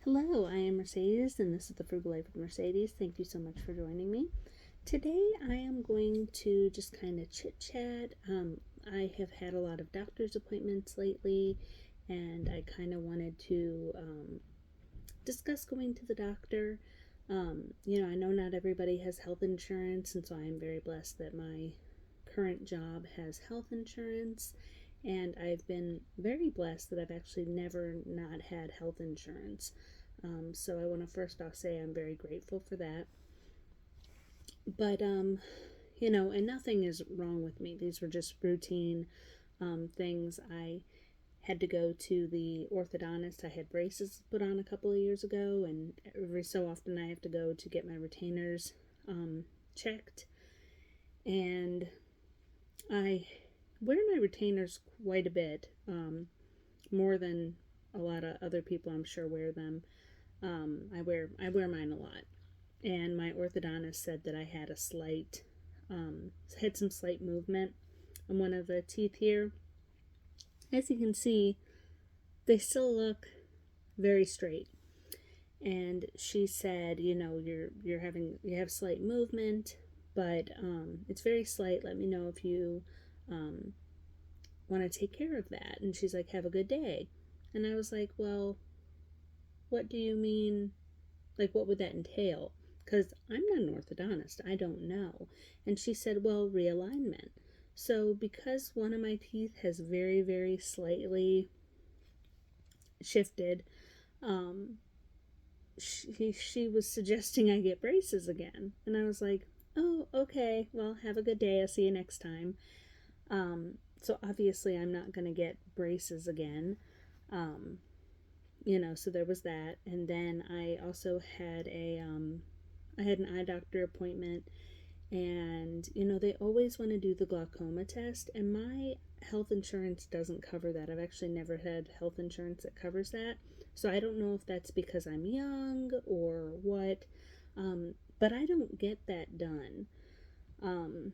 Hello, I am Mercedes, and this is the Frugal Life with Mercedes. Thank you so much for joining me. Today, I am going to just kind of chit chat. I have had a lot of doctor's appointments lately, and I kind of wanted to discuss going to the doctor. I know not everybody has health insurance, and so I am very blessed that my current job has health insurance. And I've been very blessed that I've actually never not had health insurance. So I want to first off say I'm very grateful for that. But and nothing is wrong with me. These were just routine things. I had to go to the orthodontist. I had braces put on a couple of years ago, and every so often I have to go to get my retainers checked. And I wear my retainers quite a bit, more than a lot of other people I'm sure wear them. I wear mine a lot, and my orthodontist said that I had had some slight movement on one of the teeth here. As you can see, they still look very straight. And she said, you have slight movement, but it's very slight. Let me know if you um, want to take care of that. And she's like, have a good day. And I was like, well, what do you mean? Like, what would that entail? Because I'm not an orthodontist. I don't know. And she said, well, realignment. So, because one of my teeth has very, very slightly shifted, um, she was suggesting I get braces again. And I was like, oh, okay. Well, have a good day. I'll see you next time. So, obviously, I'm not going to get braces again. Um, so there was that. And then I also had I had an eye doctor appointment, and they always want to do the glaucoma test, and my health insurance doesn't cover that. I've actually never had health insurance that covers that, so I don't know if that's because I'm young or what. But I don't get that done. um,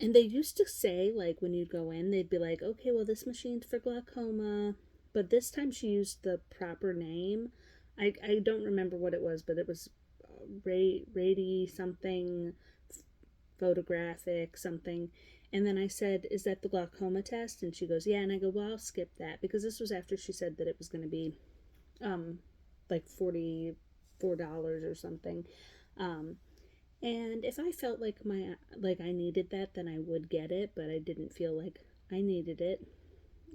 and they used to say, like, when you'd go in, they'd be like, okay, well, this machine's for glaucoma, but this time she used the proper name. I don't remember what it was, but it was radi something, photographic something. And then I said, is that the glaucoma test? And she goes, yeah. And I go, well, I'll skip that, because this was after she said that it was going to be um like $44 or something. Um and if I felt like I needed that, then I would get it, but I didn't feel like I needed it.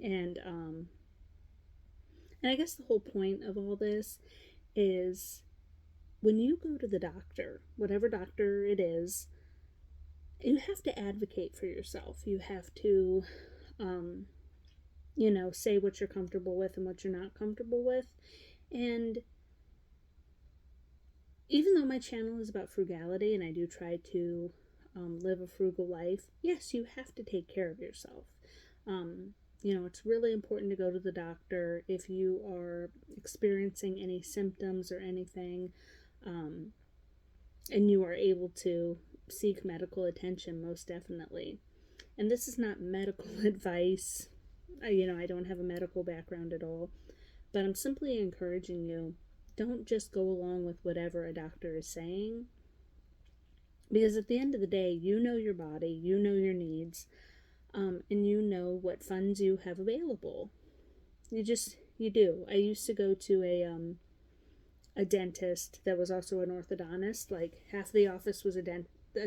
And um and I guess the whole point of all this is, when you go to the doctor, whatever doctor it is, you have to advocate for yourself. You have to, um, say what you're comfortable with and what you're not comfortable with. And even though my channel is about frugality and I do try to live a frugal life, yes, you have to take care of yourself. Um, it's really important to go to the doctor if you are experiencing any symptoms or anything, um, and you are able to seek medical attention, most definitely. And this is not medical advice. I don't have a medical background at all, but I'm simply encouraging you, don't just go along with whatever a doctor is saying, because at the end of the day, you know your body, you know your needs, and you know what funds you have available. You do. I used to go to a dentist that was also an orthodontist. Like, half the office was a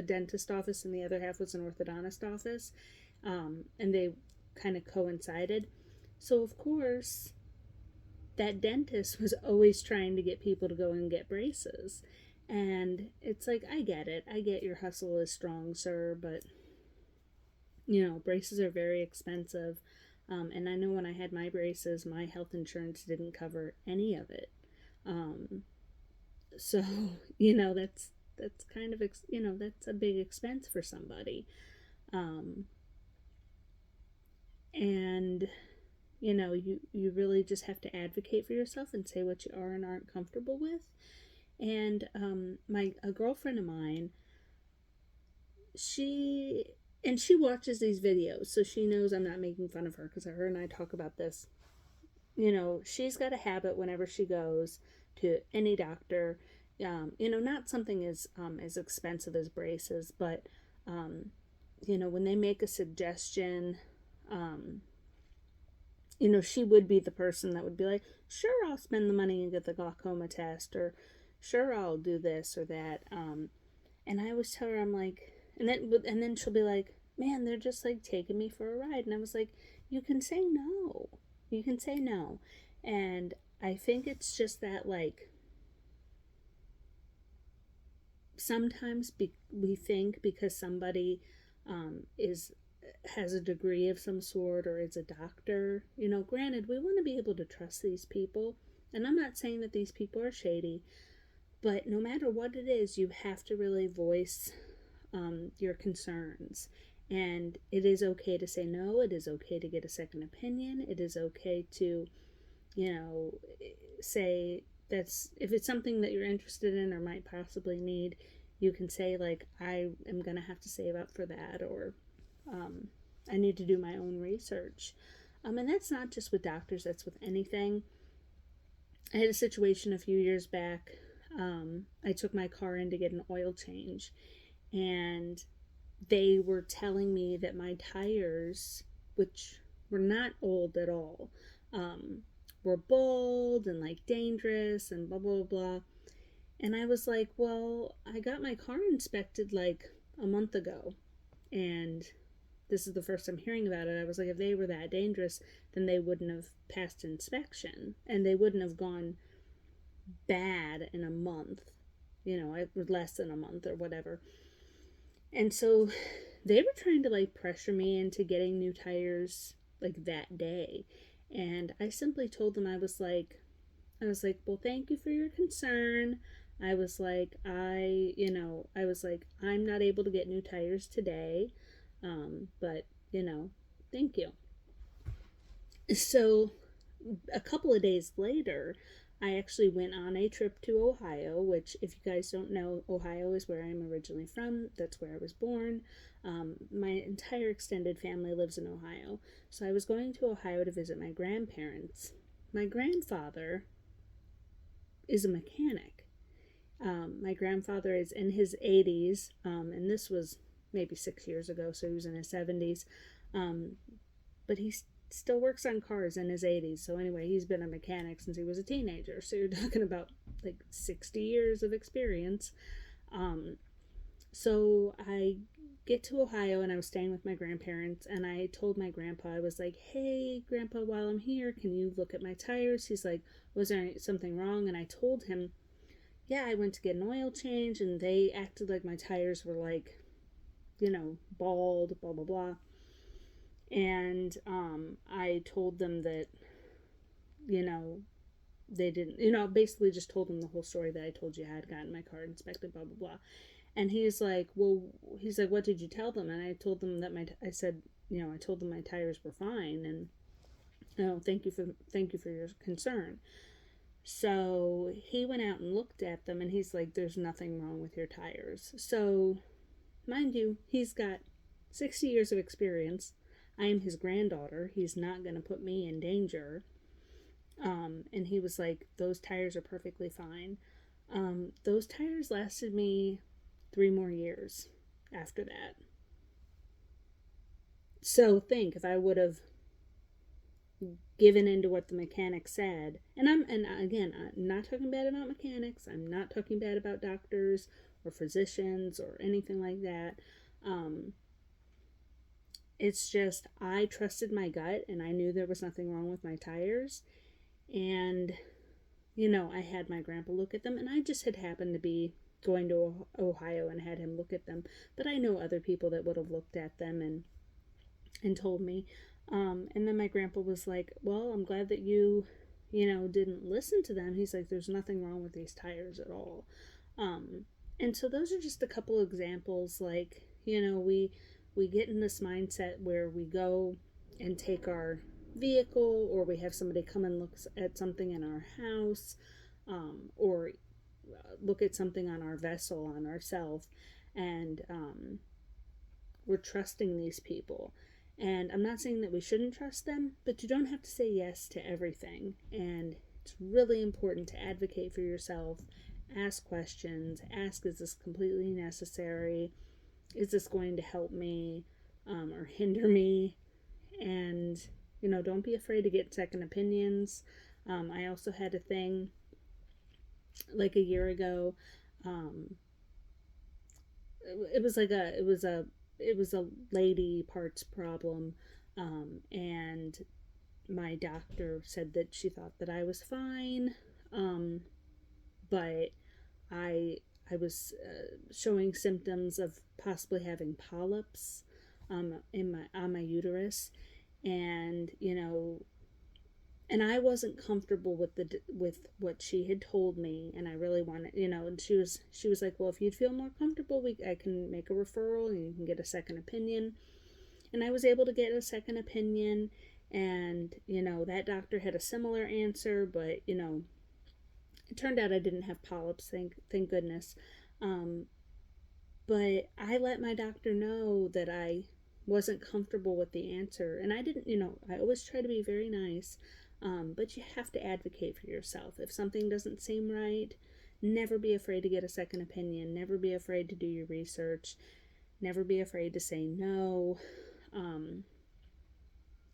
dentist office, and the other half was an orthodontist office, and they kind of coincided. So of course, that dentist was always trying to get people to go and get braces. And it's like, I get it. I get your hustle is strong, sir, but braces are very expensive. And I know when I had my braces, my health insurance didn't cover any of it. Um, so, that's kind of, that's a big expense for somebody. Um, and you really just have to advocate for yourself and say what you are and aren't comfortable with. And my a girlfriend of mine, she she watches these videos, so she knows I'm not making fun of her, because her and I talk about this she's got a habit whenever she goes to any doctor, not something as expensive as braces, but when they make a suggestion, um, she would be the person that would be like, sure, I'll spend the money and get the glaucoma test, or sure, I'll do this or that. And I always tell her, I'm like, and then she'll be like, man, they're just like taking me for a ride. And I was like, you can say no. You can say no. And I think it's just that, like, sometimes we think because somebody is has a degree of some sort or is a doctor, granted, we want to be able to trust these people. And I'm not saying that these people are shady, but no matter what it is, you have to really voice your concerns. And it is okay to say no. It is okay to get a second opinion. It is okay to, say that's if it's something that you're interested in or might possibly need, you can say, like, I am going to have to save up for that, or I need to do my own research. And that's not just with doctors, that's with anything. I had a situation a few years back. I took my car in to get an oil change, and they were telling me that my tires, which were not old at all, were bald and like dangerous and blah, blah, blah. And I was like, well, I got my car inspected like a month ago, and this is the first time hearing about it. I was like, if they were that dangerous, then they wouldn't have passed inspection, and they wouldn't have gone bad in a month, less than a month or whatever. And so they were trying to like pressure me into getting new tires like that day. And I simply told them, I was like, well, thank you for your concern. I was like, I'm not able to get new tires today. But, thank you. So a couple of days later, I actually went on a trip to Ohio, which, if you guys don't know, Ohio is where I'm originally from. That's where I was born. My entire extended family lives in Ohio. So I was going to Ohio to visit my grandparents. My grandfather is a mechanic. My grandfather is in his 80s, and this was maybe 6 years ago, so he was in his 70s. But he still works on cars in his 80s. So anyway, he's been a mechanic since he was a teenager. So you're talking about like 60 years of experience. So I get to Ohio, and I was staying with my grandparents, and I told my grandpa, I was like, hey, Grandpa, while I'm here, can you look at my tires? He's like, was there something wrong? And I told him, yeah, I went to get an oil change, and they acted like my tires were like, bald, blah, blah, blah. And I told them that, they didn't, basically just told them the whole story that I told you. I had gotten my car inspected, blah, blah, blah. And he's like, what did you tell them? And I told them that I told them my tires were fine, and thank you for your concern. So he went out and looked at them, and he's like, there's nothing wrong with your tires. So, mind you, he's got 60 years of experience. I am his granddaughter. He's not going to put me in danger. And he was like, those tires are perfectly fine. Those tires lasted me 3 more years after that. So think, if I would have given into what the mechanic said, and again, I'm not talking bad about mechanics. I'm not talking bad about doctors or physicians or anything like that. It's just, I trusted my gut, and I knew there was nothing wrong with my tires. And, I had my grandpa look at them, and I just had happened to be going to Ohio and had him look at them. But I know other people that would have looked at them and told me. And then my grandpa was like, well, I'm glad that you didn't listen to them. He's like, there's nothing wrong with these tires at all. And so those are just a couple examples. Like, we get in this mindset where we go and take our vehicle, or we have somebody come and look at something in our house, or look at something on our vessel, on ourself, and we're trusting these people. And I'm not saying that we shouldn't trust them, but you don't have to say yes to everything. And it's really important to advocate for yourself, ask questions, ask, is this completely necessary? Is this going to help me or hinder me? And, don't be afraid to get second opinions. I also had a thing like a year ago. Um, it was like it was a lady parts problem, and my doctor said that she thought that I was fine, um, but I I was showing symptoms of possibly having polyps in my on my uterus, and and I wasn't comfortable with what she had told me, and I really wanted, and she was like, well, if you'd feel more comfortable, I can make a referral and you can get a second opinion. And I was able to get a second opinion, and that doctor had a similar answer, but it turned out I didn't have polyps, thank goodness. Um, but I let my doctor know that I wasn't comfortable with the answer, and I didn't. I always try to be very nice, but you have to advocate for yourself. If something doesn't seem right, never be afraid to get a second opinion. Never be afraid to do your research. Never be afraid to say no,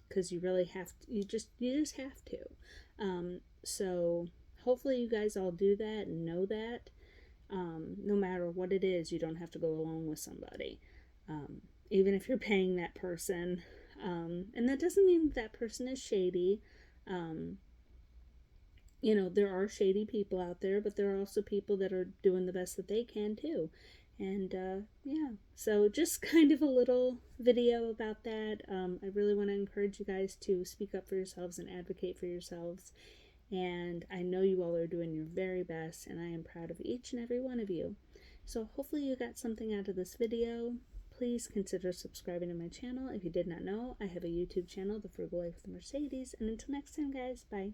because you really have to. You just have to. So hopefully you guys all do that and know that. No matter what it is, you don't have to go along with somebody, even if you're paying that person. And that doesn't mean that person is shady. Um, there are shady people out there, but there are also people that are doing the best that they can too. And yeah, so just kind of a little video about that. I really want to encourage you guys to speak up for yourselves and advocate for yourselves. And I know you all are doing your very best, and I am proud of each and every one of you. So hopefully you got something out of this video. Please consider subscribing to my channel. If you did not know, I have a YouTube channel, The Frugal Life with Mercedes. And until next time, guys, bye.